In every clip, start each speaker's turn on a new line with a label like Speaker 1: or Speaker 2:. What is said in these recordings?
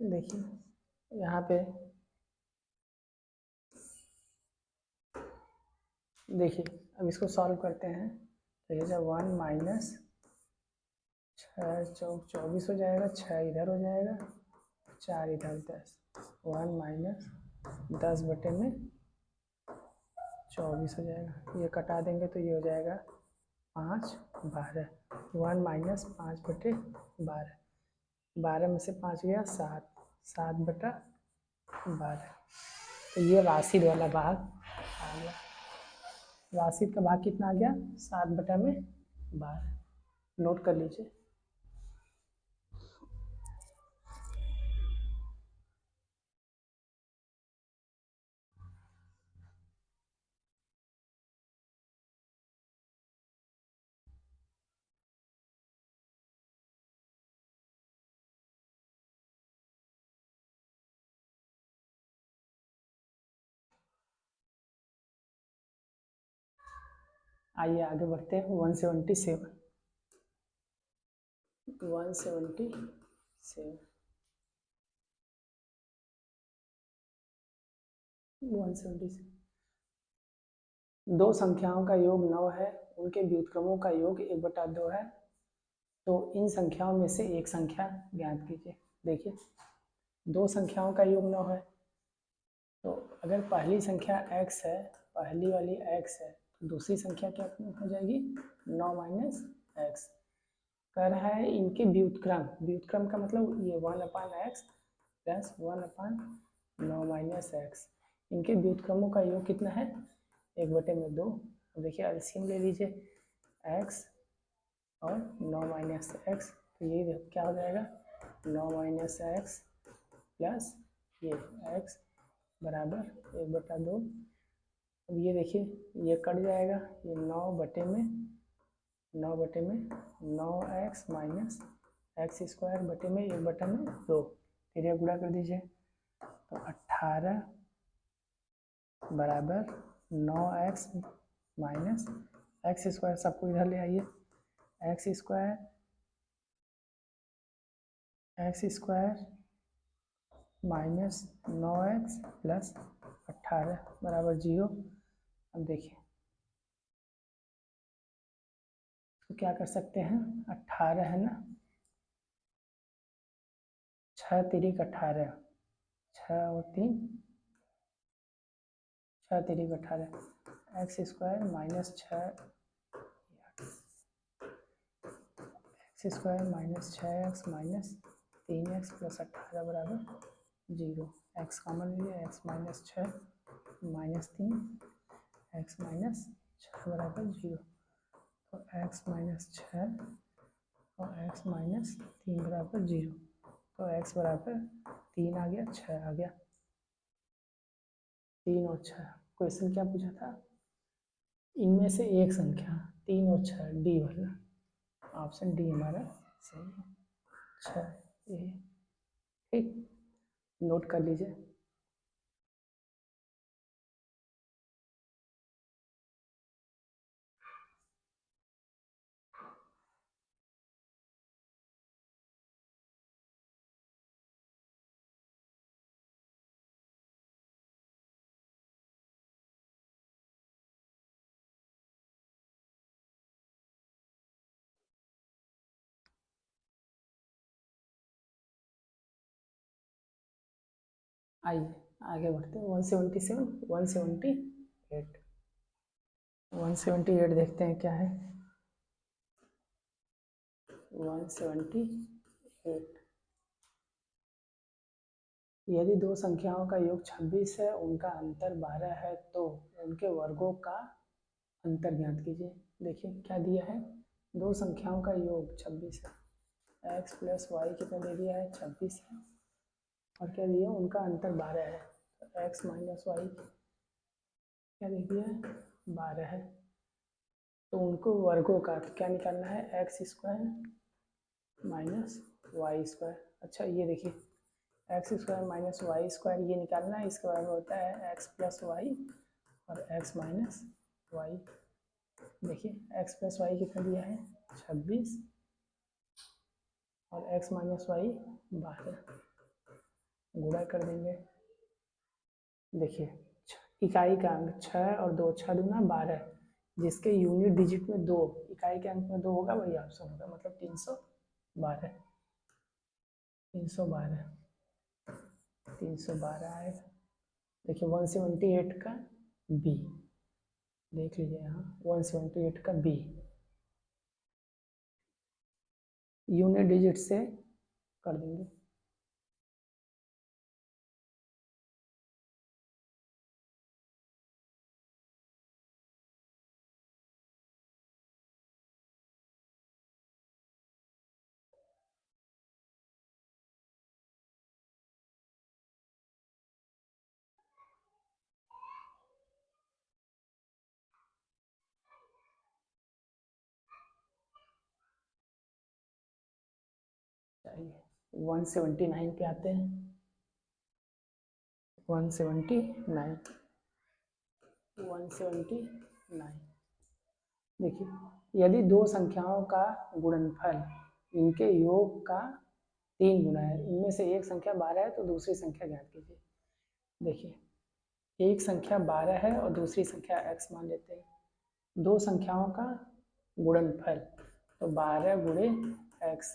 Speaker 1: देखिए यहाँ पे देखिए, अब इसको सॉल्व करते हैं तो ये जब 1 माइनस 6 चौक 24 हो जाएगा, 6 इधर हो जाएगा, 4 इधर 10, 1 माइनस 10 बटे में 24 हो जाएगा। ये कटा देंगे तो ये हो जाएगा 5 12, 1 माइनस 5 बटे 12, 12 में से 5 गया 7, 7 बटा 12। तो ये राशि वाला भाग आ गया। राशि का भाग कितना आ गया? 7 बटा में 12। नोट कर लीजिए। आइए आगे बढ़ते हैं। 177 दो संख्याओं का योग 9 है, उनके व्युत्क्रमों का योग 1/2 है, तो इन संख्याओं में से एक संख्या ज्ञात कीजिए। देखिए दो संख्याओं का योग 9 है, तो अगर पहली संख्या x है, पहली वाली x है, तो दूसरी संख्या क्या हो जाएगी? 9 माइनस एक्स। कह रहा है इनके व्युत्क्रम, व्युत्क्रम का मतलब ये 1/x प्लस 1/9 माइनस एक्स, इनके व्युत्क्रमों का योग कितना है? 1/2। अब देखिए एलसीएम ले लीजिए, x और 9 माइनस एक्स, तो ये क्या हो जाएगा? 9 माइनस एक्स प्लस ये x बराबर 1/2। अब ये देखिए ये कट जाएगा, ये 9/9x माइनस एक्स स्क्वायर बटे में 1/2, फिर ये गुणा कर दीजिए, तो 18 बराबर 9x माइनस एक्स स्क्वायर, सबको इधर ले आइए, x square minus 9x plus 18 बराबर 0। अब देखिए तो क्या कर सकते हैं? 18 है ना, 6 तिरिक 18, 6 और 3, 6 तिरिक 18, x square minus 6 x square minus 6x minus 3x plus 18 बराबर 0। एक्स कॉमन लीजिए, x minus 6 minus 3 x minus 6 बराबर 0, तो एक्स माइनस 6 और एक्स माइनस 3 बराबर 0, तो एक्स बराबर 3 आ गया, 6 आ गया। 3 और 6, क्वेश्चन क्या पूछा था? इनमें से एक संख्या, 3 और 6, डी वाला, ऑप्शन डी हमारा सही है, 6 ए। ठीक, नोट कर लीजिए। आइए आगे बढ़ते हैं। 177 178 178 देखते हैं क्या है। 178, यदि दो संख्याओं का योग 26 है, उनका अंतर 12 है, तो उनके वर्गों का अंतर ज्ञात कीजिए। देखिए क्या दिया है? दो संख्याओं का योग 26 है, x प्लस वाई कितना दे दिया है? 26 है, और क्या दिया? उनका अंतर 12 है, तो x माइनस वाई क्या दे दिया है? 12 है, तो उनको वर्गों का क्या निकालना है? X square minus Y square. अच्छा ये देखिए, X square minus Y square ये निकालना है, इसके बराबर होता है एक्स प्लस वाई और एक्स माइनस वाई। देखिए एक्स प्लस वाई कितना दिया है? 26 और एक्स माइनस वाई 12। गुणा कर देंगे। देखिए इकाई का अंक 6 और 2, 6 दूना 12, जिसके यूनिट डिजिट में 2, इकाई के अंक में 2 होगा वही ऑप्शन होगा, मतलब 312, 312, 312 आएगा। देखिए 178 का बी, देख लीजिए यहाँ 178 का बी यूनिट डिजिट से कर देंगे। चाहिए 179 पे आते हैं। 179, 179। देखिए यदि दो संख्याओं का गुणनफल इनके योग का 3 गुना है, इनमें से एक संख्या 12 है तो दूसरी संख्या ज्ञात कीजिए। देखिए एक संख्या 12 है और दूसरी संख्या x मान लेते हैं। दो संख्याओं का गुणनफल तो 12 गुणे x,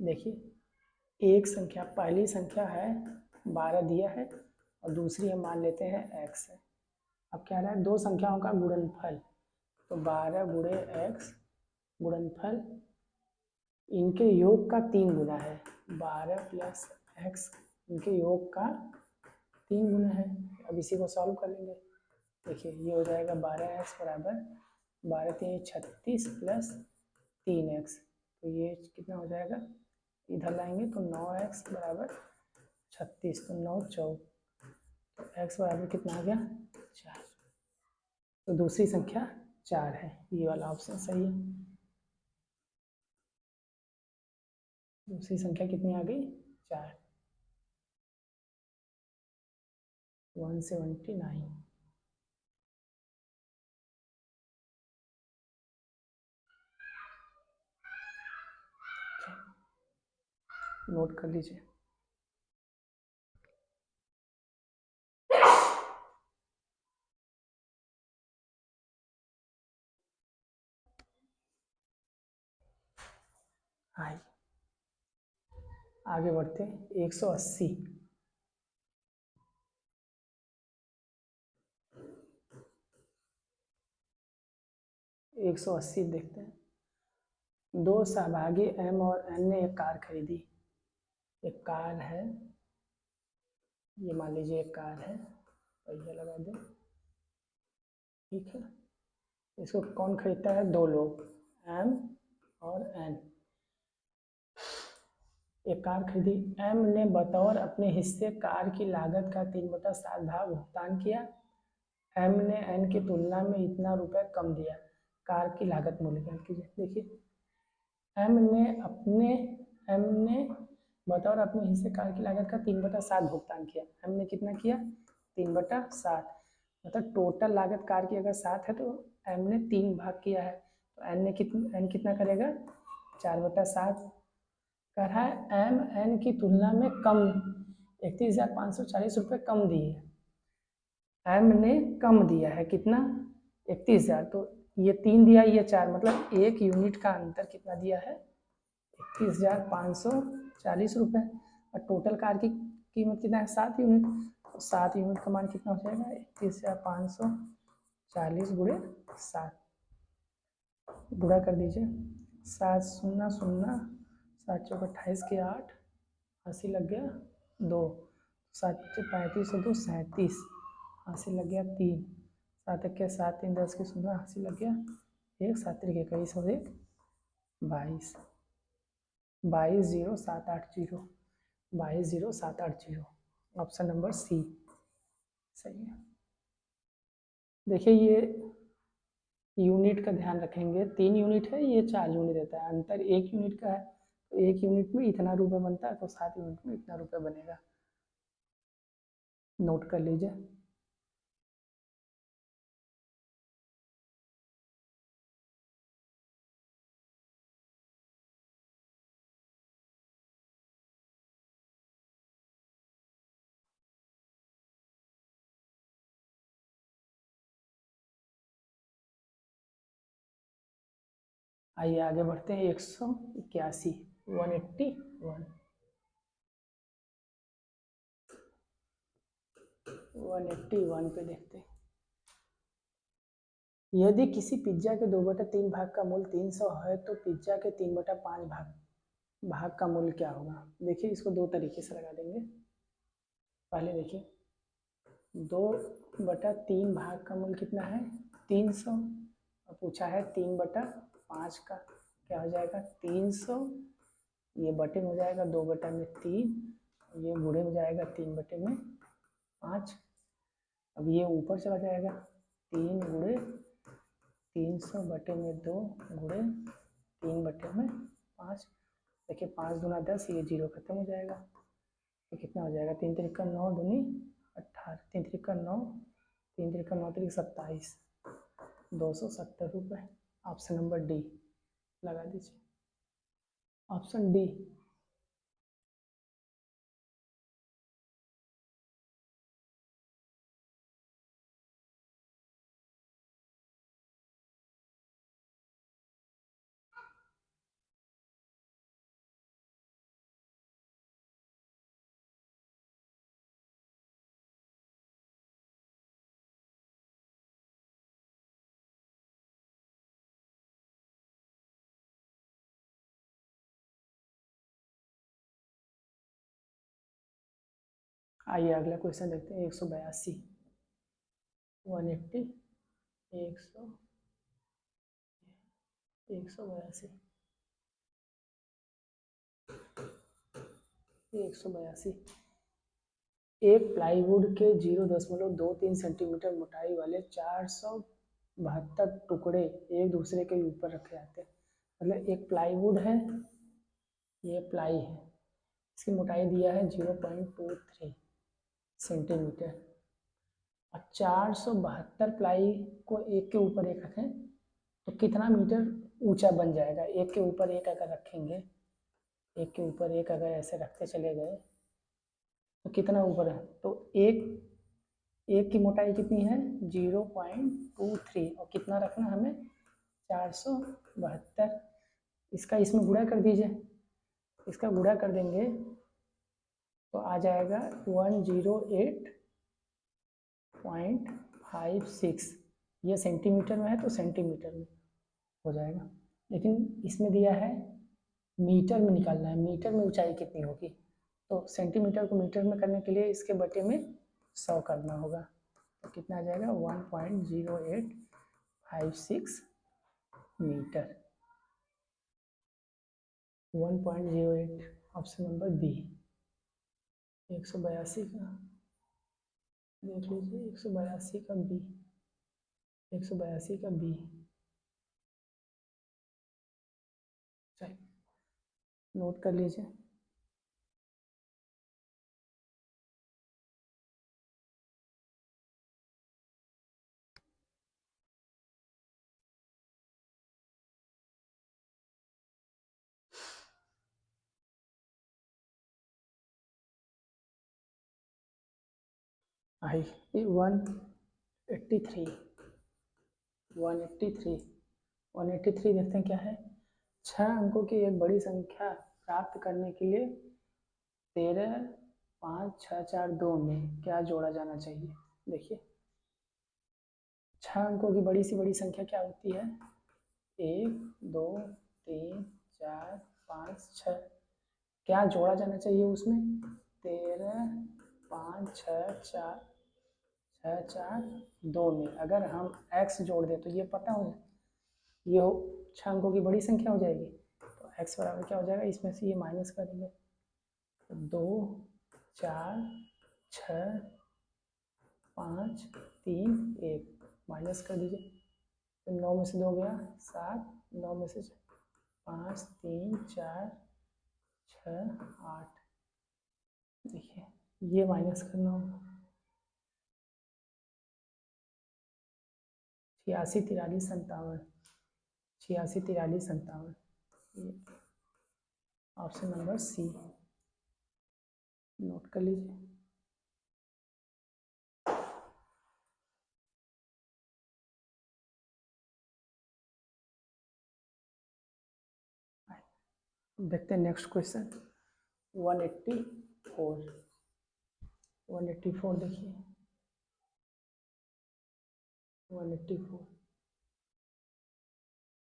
Speaker 1: देखिए एक संख्या, पहली संख्या है 12 दिया है और दूसरी हम मान लेते हैं x है। अब क्या रहा है, दो संख्याओं का गुणनफल तो 12 गुणे x गुणनफल इनके योग का 3 गुना है, 12 प्लस x इनके योग का 3 गुना है। अब इसी को सॉल्व कर लेंगे। देखिए ये हो जाएगा 12x बराबर 12 3 36 प्लस 3x, तो ये कितना हो जाएगा, इधर लाएंगे तो 9x बराबर 36, तो 9 4, तो x बराबर कितना आ गया 4, तो दूसरी संख्या 4 है, ये वाला ऑप्शन सही है। दूसरी संख्या कितनी आ गई 4, 179। नोट कर लीजिए। आई आगे बढ़ते 180। 180 देखते हैं। दो सहभागी एम और एन ने एक कार खरीदी। एक कार है, ये मान लीजिए एक कार है, पहिया लगा दें, ठीक है। इसको कौन खरीदता है, दो लोग एम और एन। एक कार खरीदी, एम ने बतौर अपने हिस्से कार की लागत का 3/7 भाग भुगतान किया। एम ने एन की तुलना में इतना रुपए कम दिया। कार की लागत मूल्यांकन कीजिए। देखिए एम ने बतौर अपने हिस्से कार की लागत का 3/7 भुगतान किया। एम ने कितना किया 3/7, मतलब टोटल लागत कार की अगर 7 है तो एम ने 3 भाग किया है, तो एन कितना करेगा 4/7 कर रहा है। एम एन की तुलना में कम 31,540 रुपये कम दिए। एम ने कम दिया है कितना 31,000, तो ये 3 दिया, ये 4, मतलब एक यूनिट का अंतर कितना दिया है 31,540 रुपये। और टोटल कार की कीमत कितना है 7 यूनिट, तो 7 यूनिट का मान कितना हो जाएगा 31,540 गुणे 7, गुणा कर दीजिए। 7 0 0, 7 चौक 28 के 8, 80 लग गया 2, 7 से 35 और 2 37, 80 लग गया 3, 7 के 7 3 10 के 16, 80 लग गया 1, 7 के 21 और 1 22, 22,0780, 22,0780, ऑप्शन नंबर सी सही है। देखिए ये यूनिट का ध्यान रखेंगे, 3 यूनिट है, ये 4 यूनिट देता है, अंतर 1 यूनिट का है, तो 1 यूनिट में इतना रुपये बनता है तो 7 यूनिट में इतना रुपये बनेगा, नोट कर लीजिए। आइए आगे बढ़ते हैं। 181, 181, 181 पे देखते हैं। यदि किसी पिज्जा के 2/3 भाग का मूल्य 300 है तो पिज्जा के 3/5 भाग का मूल्य क्या होगा? देखिए इसको दो तरीके से लगा देंगे। पहले देखिए 2/3 भाग का मूल्य कितना है? 300। और पूछा है 3/5 का, क्या हो जाएगा? 300। ये बटे में हो जाएगा 2/3, ये गुणे में जाएगा 3/5। अब ये ऊपर चला जाएगा 3 गुणे 300 बटे में 2 गुणे 3/5। देखिए 5 दूना 10, ये 0 खत्म हो जाएगा। तो कितना हो जाएगा? 3 त्रिका 9 दूनी 18, 3 त्रिका 9, 3 त्रिका 9 त्रिक 27, 270 रुपये। ऑप्शन नंबर डी लगा दीजिए, ऑप्शन डी। आइए अगला क्वेश्चन देखते हैं। 182, 180, 182, 182। एक प्लाईवुड के 0.23 सेंटीमीटर मोटाई वाले 472 टुकड़े एक दूसरे के ऊपर रखे जाते हैं। मतलब एक प्लाईवुड है, ये प्लाई है, इसकी मोटाई दिया है 0.23 सेंटीमीटर, और 472 प्लाई को एक के ऊपर एक रखें तो कितना मीटर ऊंचा बन जाएगा? एक के ऊपर एक अगर रखेंगे, एक के ऊपर एक अगर ऐसे रखते चले गए तो कितना ऊपर है? तो एक की मोटाई कितनी है? 0.23, और कितना रखना हमें? 472। इसका इसमें गुणा कर दीजिए, इसका गुणा कर देंगे तो आ जाएगा 108.56। ये सेंटीमीटर में है तो सेंटीमीटर में हो जाएगा, लेकिन इसमें दिया है मीटर में निकालना है। मीटर में ऊंचाई कितनी होगी? तो सेंटीमीटर को मीटर में करने के लिए इसके बटे में 100 करना होगा। तो कितना आ जाएगा? 1.0856 मीटर। 1.08, option number B. 182 का देख लीजिए, 182 का बी, 182 का बी। चलिए नोट कर लीजिए। आई 183, 183, 183 देखते हैं क्या है। 6 अंकों की एक बड़ी संख्या प्राप्त करने के लिए 13, 5, 6, 4, 2 में क्या जोड़ा जाना चाहिए? देखिए 6 अंकों की बड़ी सी बड़ी संख्या क्या होती है? 1, 2, 3, 4, 5, 6। क्या जोड़ा जाना चाहिए उसमें? 13, 5, 6, 4, 6, 4, 2 में अगर हम x जोड़ दें तो ये पता हो, ये 6 अंकों की बड़ी संख्या हो जाएगी। तो x बराबर क्या हो जाएगा? इसमें से ये माइनस करेंगे तो 2, 4, 6, 5, 3, 1 माइनस कर दीजिए। तो 9 में से 2 गया 7, 9 में से 5, 3, 4, 6, 8। देखिए ये माइनस करना होगा। 86, 43, 57, 86, 43, 57, ऑप्शन नंबर सी नोट कर लीजिए। देखते हैं नेक्स्ट क्वेश्चन 184 देखिए 184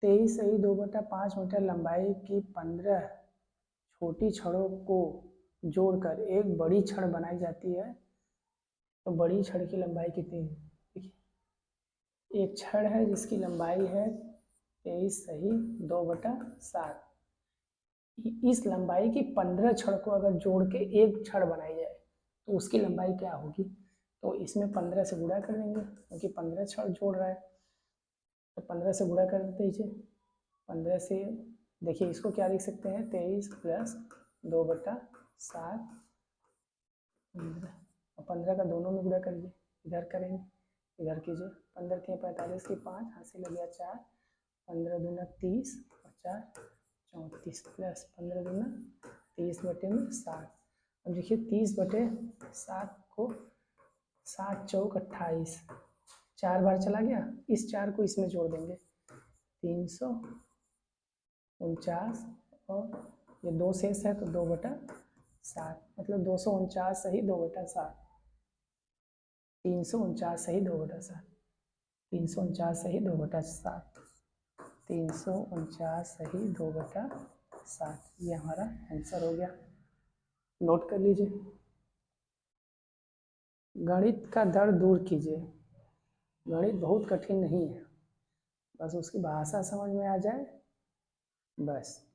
Speaker 1: 23 2/5 मीटर लंबाई की 15 छोटी छड़ों को जोड़कर एक बड़ी छड़ बनाई जाती है तो बड़ी छड़ की लंबाई कितनी है। देखिए एक छड़ है जिसकी लंबाई है 23 2/7। इस लंबाई की 15 छड़ को अगर जोड़ के एक छड़ बनाई जाए तो उसकी लंबाई क्या होगी। तो इसमें 15 से गुणा कर देंगे क्योंकि 15 छड़ जोड़ रहा है तो 15 से गुणा कर दीजिए। 15 से देखिए इसको क्या लिख सकते हैं 23 + 2/7 और 15 का दोनों में गुणा करिए। इधर करेंगे इधर कीजिए 15 के 45 की 5 हाथ से लग गया 4 15 दूना 30 और 4 34 प्लस 15 दूना 30/7। अब देखिए 30/7 को 7 चौक 28 4 बार चला गया। इस 4 को इसमें जोड़ देंगे 349 और ये 2 शेष है तो 2/7 मतलब 249 सही 2/7 349 सही 2/7 349 सही 2/7 349 सही 2/7 ये हमारा आंसर हो गया। नोट कर लीजिए। गणित का डर दूर कीजिए। गणित बहुत कठिन नहीं है, बस उसकी भाषा समझ में आ जाए बस।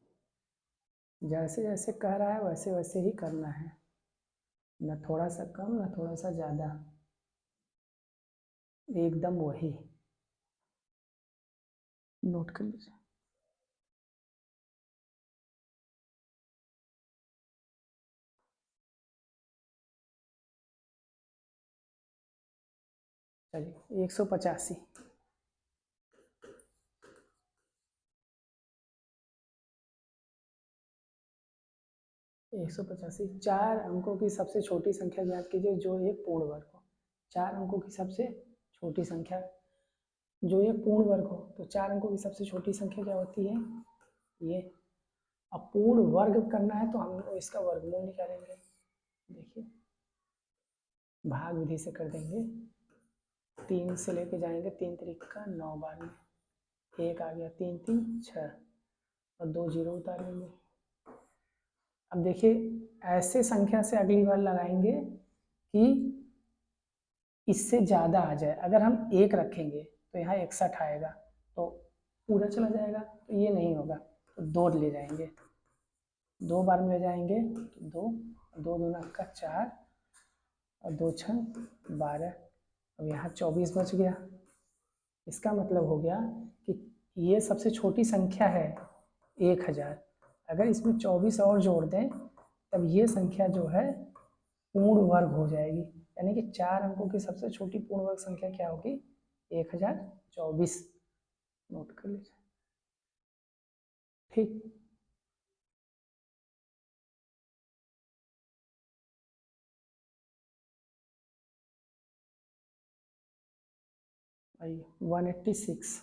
Speaker 1: जैसे जैसे कह रहा है वैसे वैसे ही करना है, न थोड़ा सा कम न थोड़ा सा ज़्यादा, एकदम वही। नोट कर लीजिए। चलिए 185 185 4 अंकों की सबसे छोटी संख्या ज्ञात कीजिए जो एक पूर्ण वर्ग हो। 4 अंकों की सबसे छोटी संख्या जो एक पूर्ण वर्ग हो तो 4 अंकों की सबसे छोटी संख्या क्या होती है ये। अब पूर्ण वर्ग करना है तो हम इसका वर्गमूल निकालेंगे। देखिए भाग विधि से कर देंगे 3 से लेके जाएंगे 3 3 9 बार में 1 आ गया 3 3 6 और 2 जीरो उतारेंगे। अब देखिए ऐसे संख्या से अगली बार लगाएंगे कि इससे ज़्यादा आ जाए। अगर हम 1 रखेंगे तो यहाँ 61 आएगा तो पूरा चला जाएगा तो ये नहीं होगा तो 2 ले जाएंगे 2 बार में ले जाएंगे तो 2 दूना का 4 और 2 छः 12। अब यहाँ 24 बच गया। इसका मतलब हो गया कि ये सबसे छोटी संख्या है 1000। अगर इसमें 24 और जोड़ दें तब ये संख्या जो है पूर्ण वर्ग हो जाएगी। यानी कि 4 अंकों की सबसे छोटी पूर्ण वर्ग संख्या क्या होगी 1024। नोट कर लीजिए। ठीक आइए 186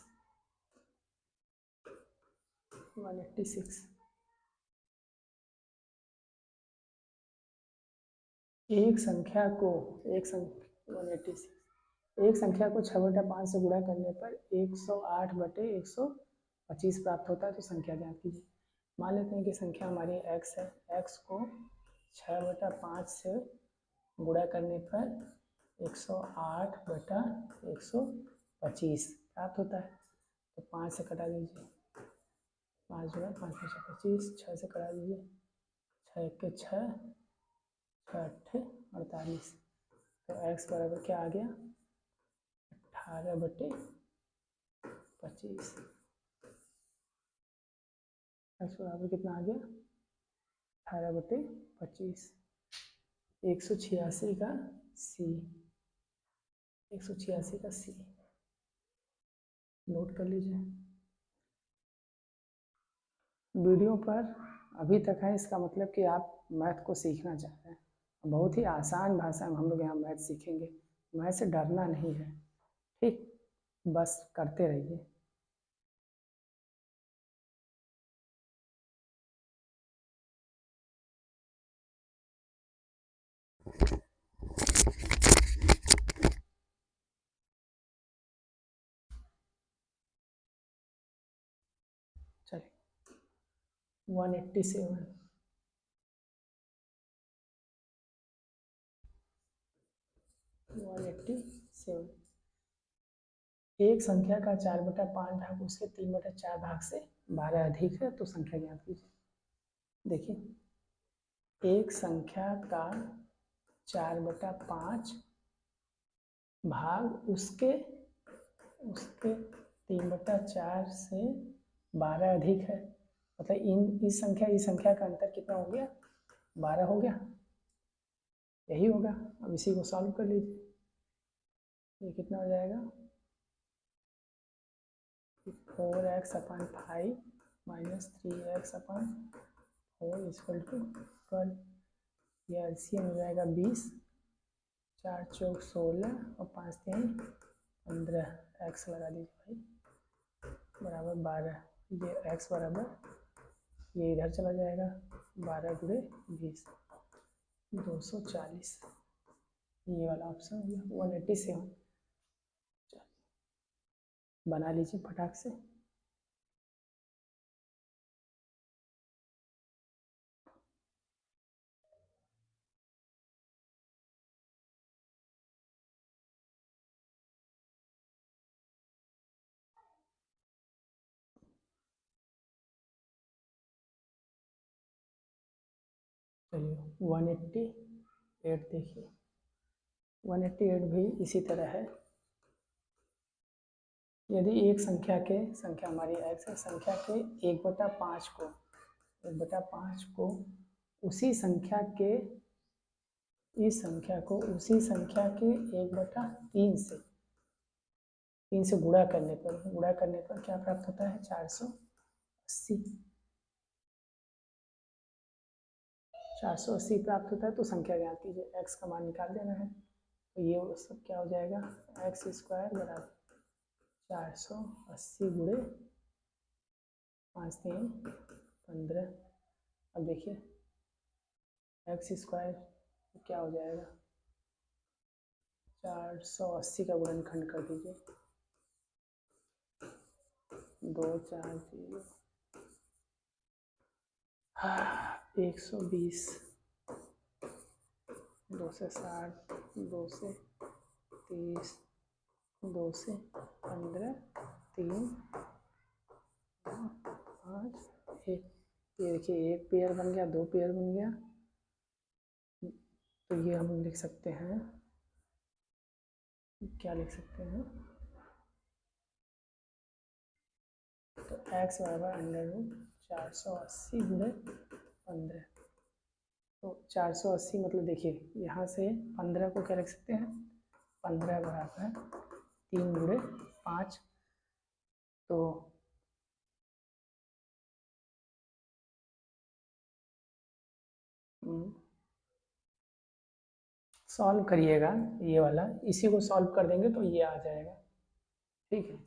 Speaker 1: एक संख्या को 186 एक संख्या को 6/5 से गुणा करने पर 108/125 प्राप्त होता है तो संख्या ज्ञात कीजिए। मान लेते हैं कि संख्या हमारी x है। x को 6/5 से गुणा करने पर 108/125 प्राप्त होता है तो 5 से कटा दीजिए। 5 गुणा 5 में 25 6 से कटा दीजिए 6 के 6 6 48 तो x बराबर क्या आ गया 18/25। x बराबर कितना आ गया 18/25। 186 का सी 186 का सी नोट कर लीजिए। वीडियो पर अभी तक है इसका मतलब कि आप मैथ को सीखना चाहते हैं। बहुत ही आसान भाषा में हम लोग यहाँ मैथ सीखेंगे। मैथ से डरना नहीं है, ठीक, बस करते रहिए। चलिए 187 187 एक संख्या का 4/5 भाग उसके 3/4 भाग से 12 अधिक है तो संख्या ज्ञात कीजिए। देखिए एक संख्या का 4/5 भाग उसके 3/4 से 12 अधिक है, मतलब इस संख्या का अंतर कितना हो गया, 12 हो गया, यही होगा। अब इसी को सॉल्व कर लीजिए, ये कितना हो जाएगा 4x/5 - 3x/4 = 12। ये एलसीएम हो जाएगा 20, 4 चौक 16 और 5 3 15। x लगा दीजिए भाई बराबर 12। ये x बराबर ये इधर चला जाएगा 12 × 20 240। ये वाला ऑप्शन हो गया 187। बना लीजिए फटाक से। चलिए 188 देखिए 188 भी इसी तरह है। यदि एक संख्या हमारी x है, संख्या के 1/5 को उसी संख्या के इस संख्या को उसी संख्या के 1/3 से 3 से गुणा करने पर क्या प्राप्त होता है 480 प्राप्त होता है तो संख्या ज्ञात कीजिए। x का मान निकाल देना है तो ये सब क्या हो जाएगा x² बराबर 480 × 5 3 15। अब देखिए x² क्या हो जाएगा 480 का गुणनखंड कर दीजिए 2 4 0 120 2 से 60 2 से 30 2 से 15 3 5 1। ये देखिए एक पेयर बन गया, 2 पेयर बन गया, तो ये हम लिख सकते हैं, क्या लिख सकते हैं तो x बराबर √480 × 15। तो 480 मतलब देखिए यहाँ से 15 को क्या लिख सकते हैं 15 बराबर 3 × 5। तो सॉल्व करिएगा ये वाला, इसी को सॉल्व कर देंगे तो ये आ जाएगा। ठीक है,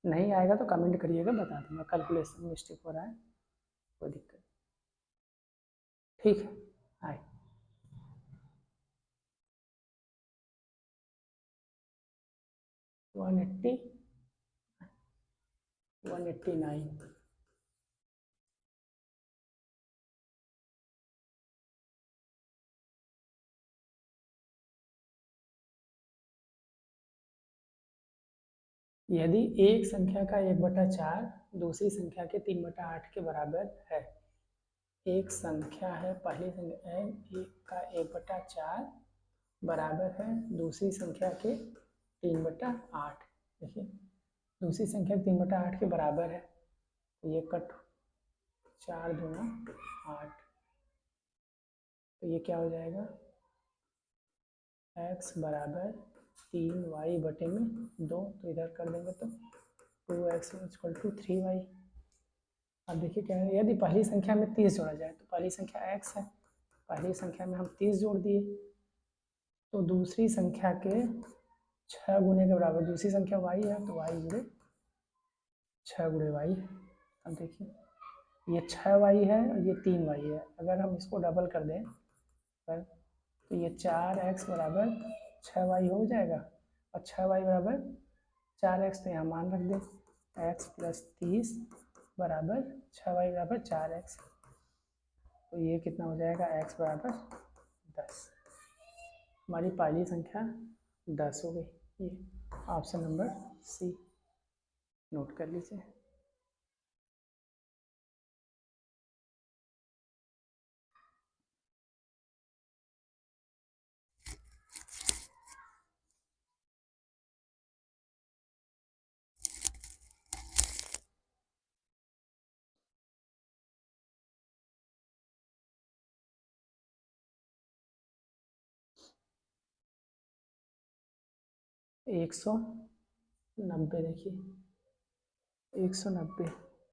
Speaker 1: नहीं आएगा तो कमेंट करिएगा, बता दूंगा कैलकुलेशन मिस्टेक हो रहा है, कोई दिक्कत। ठीक है, आए 180 189। यदि एक संख्या का 1/4 दूसरी संख्या के 3/8 के बराबर है, एक संख्या है, पहली संख्या है, एक का 1/4 बराबर है दूसरी संख्या के 3/8। देखिए दूसरी संख्या 3/8 के बराबर है, तो ये कट 4 दूना 8, तो ये क्या हो जाएगा x बराबर 3y/2, तो इधर कर देंगे तो 2x = 3y। अब देखिए क्या है, यदि पहली संख्या में 30 जोड़ा जाए तो पहली संख्या x है, पहली संख्या में हम 30 जोड़ दिए तो दूसरी संख्या के 6 गुने के बराबर, दूसरी संख्या y है तो y × 6 × y। अब देखिए ये 6y है और ये 3y है, अगर हम इसको डबल कर दें पर तो ये 4x बराबर 6y हो जाएगा, और 6y बराबर 4x, तो यहाँ मान रख दें x प्लस 30 बराबर 6y बराबर 4x। तो ये कितना हो जाएगा, x बराबर 10। हमारी पहली संख्या 10 हो गई। ये ऑप्शन नंबर सी नोट कर लीजिए। एक सौ नब्बे, देखिए 190